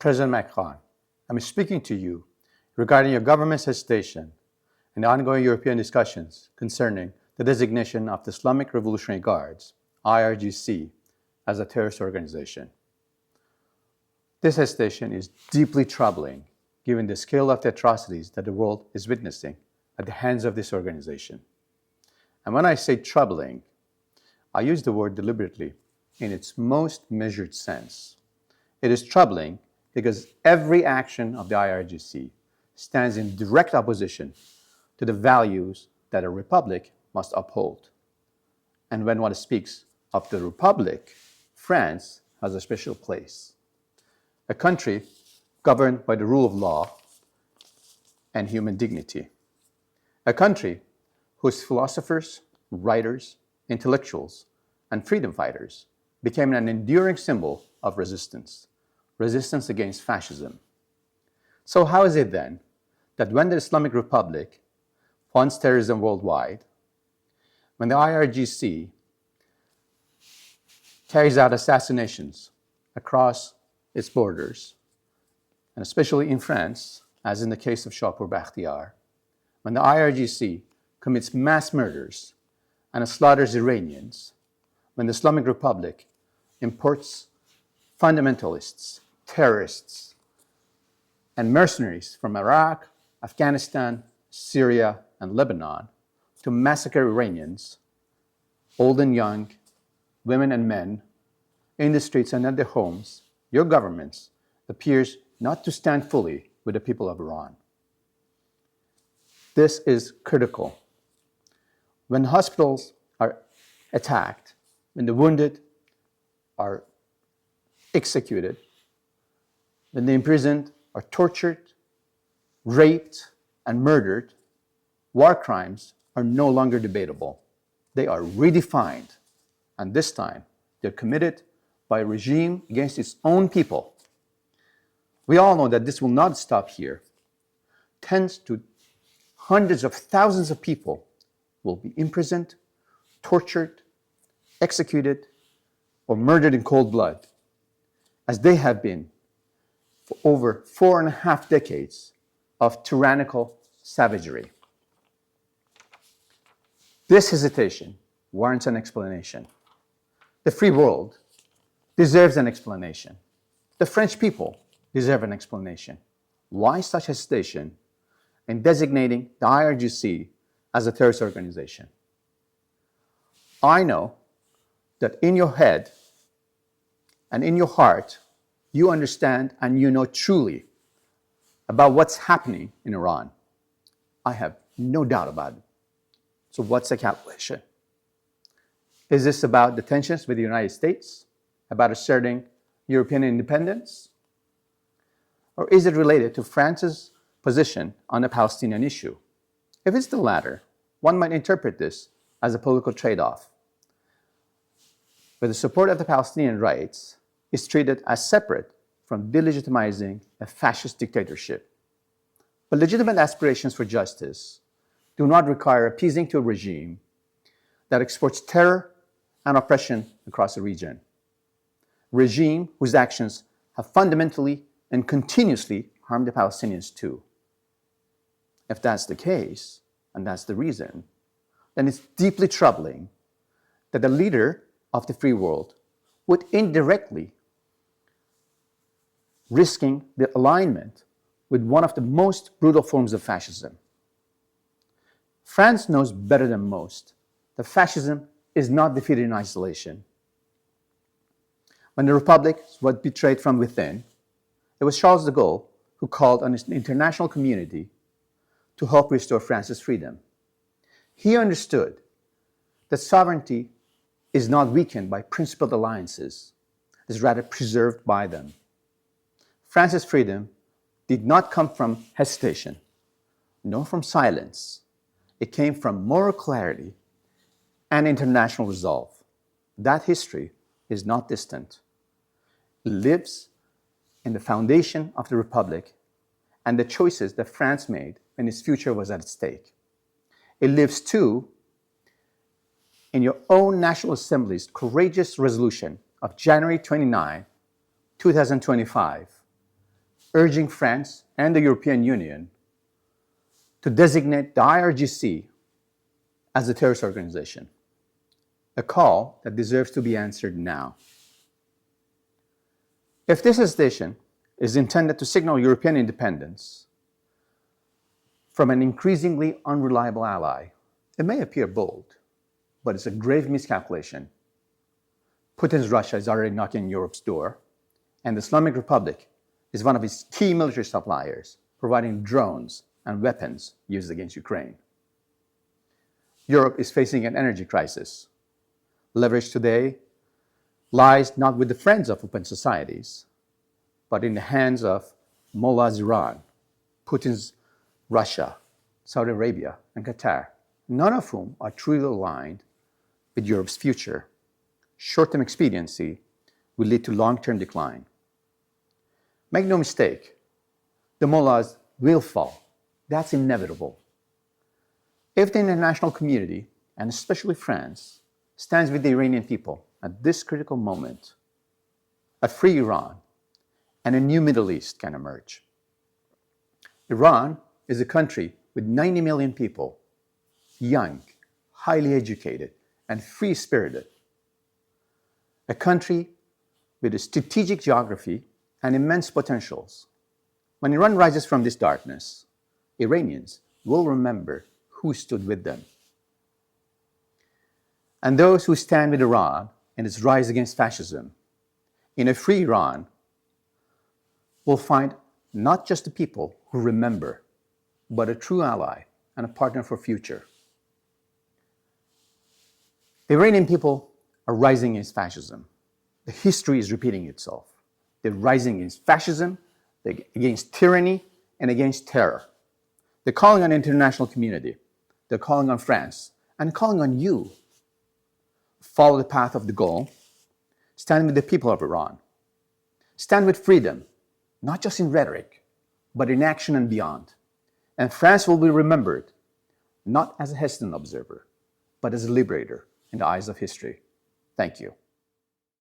President Macron, I'm speaking to you regarding your government's hesitation in the ongoing European discussions concerning the designation of the Islamic Revolutionary Guards, IRGC, as a terrorist organization. This hesitation is deeply troubling given the scale of the atrocities that the world is witnessing at the hands of this organization. And when I say troubling, I use the word deliberately in its most measured sense. It is troubling because every action of the IRGC stands in direct opposition to the values that a republic must uphold. And when one speaks of the republic, France has a special place. A country governed by the rule of law and human dignity. A country whose philosophers, writers, intellectuals, and freedom fighters became an enduring symbol of resistance against fascism. So how is it then that when the Islamic Republic funds terrorism worldwide, when the IRGC carries out assassinations across its borders, and especially in France, as in the case of Shahpour Bakhtiar, when the IRGC commits mass murders and slaughters Iranians, when the Islamic Republic imports fundamentalists, terrorists, and mercenaries from Iraq, Afghanistan, Syria, and Lebanon to massacre Iranians, old and young, women and men, in the streets and at their homes, your governments appears not to stand fully with the people of Iran. This is critical. When hospitals are attacked, when the wounded are executed, when the imprisoned are tortured, raped, and murdered, war crimes are no longer debatable. They are redefined, and this time they're committed by a regime against its own people. We all know that this will not stop here. Tens to hundreds of thousands of people will be imprisoned, tortured, executed, or murdered in cold blood, as they have been for over 4.5 decades of tyrannical savagery. This hesitation warrants an explanation. The free world deserves an explanation. The French people deserve an explanation. Why such hesitation in designating the IRGC as a terrorist organization? I know that in your head and in your heart, you understand and you know truly about what's happening in Iran. I have no doubt about it. So what's the calculation? Is this about the tensions with the United States, about asserting European independence? Or is it related to France's position on the Palestinian issue? If it's the latter, one might interpret this as a political trade-off, where the support of the Palestinian rights is treated as separate from delegitimizing a fascist dictatorship. But legitimate aspirations for justice do not require appeasing to a regime that exports terror and oppression across the region. A regime whose actions have fundamentally and continuously harmed the Palestinians too. If that's the case, and that's the reason, then it's deeply troubling that the leader of the free world would indirectly risking the alignment with one of the most brutal forms of fascism. France knows better than most that fascism is not defeated in isolation. When the Republic was betrayed from within, it was Charles de Gaulle who called on the international community to help restore France's freedom. He understood that sovereignty is not weakened by principled alliances, it is rather preserved by them. France's freedom did not come from hesitation, nor from silence. It came from moral clarity and international resolve. That history is not distant. It lives in the foundation of the Republic and the choices that France made when its future was at stake. It lives too in your own National Assembly's courageous resolution of January 29, 2025, urging France and the European Union to designate the IRGC as a terrorist organization, a call that deserves to be answered now. If this hesitation is intended to signal European independence from an increasingly unreliable ally, it may appear bold, but it's a grave miscalculation. Putin's Russia is already knocking on Europe's door, and the Islamic Republic is one of its key military suppliers, providing drones and weapons used against Ukraine. Europe is facing an energy crisis. Leverage today lies not with the friends of open societies, but in the hands of Mullah's Iran, Putin's Russia, Saudi Arabia, and Qatar, none of whom are truly aligned with Europe's future. Short-term expediency will lead to long-term decline. Make no mistake, the mullahs will fall. That's inevitable. If the international community, and especially France, stands with the Iranian people at this critical moment, a free Iran and a new Middle East can emerge. Iran is a country with 90 million people, young, highly educated, and free-spirited. A country with a strategic geography and immense potentials. When Iran rises from this darkness, Iranians will remember who stood with them. And those who stand with Iran in its rise against fascism, in a free Iran, will find not just the people who remember, but a true ally and a partner for future. The Iranian people are rising against fascism. The history is repeating itself. They're rising against fascism, against tyranny, and against terror. They're calling on the international community. They're calling on France and calling on you. Follow the path of the goal. Stand with the people of Iran. Stand with freedom, not just in rhetoric, but in action and beyond. And France will be remembered, not as a hesitant observer, but as a liberator in the eyes of history. Thank you.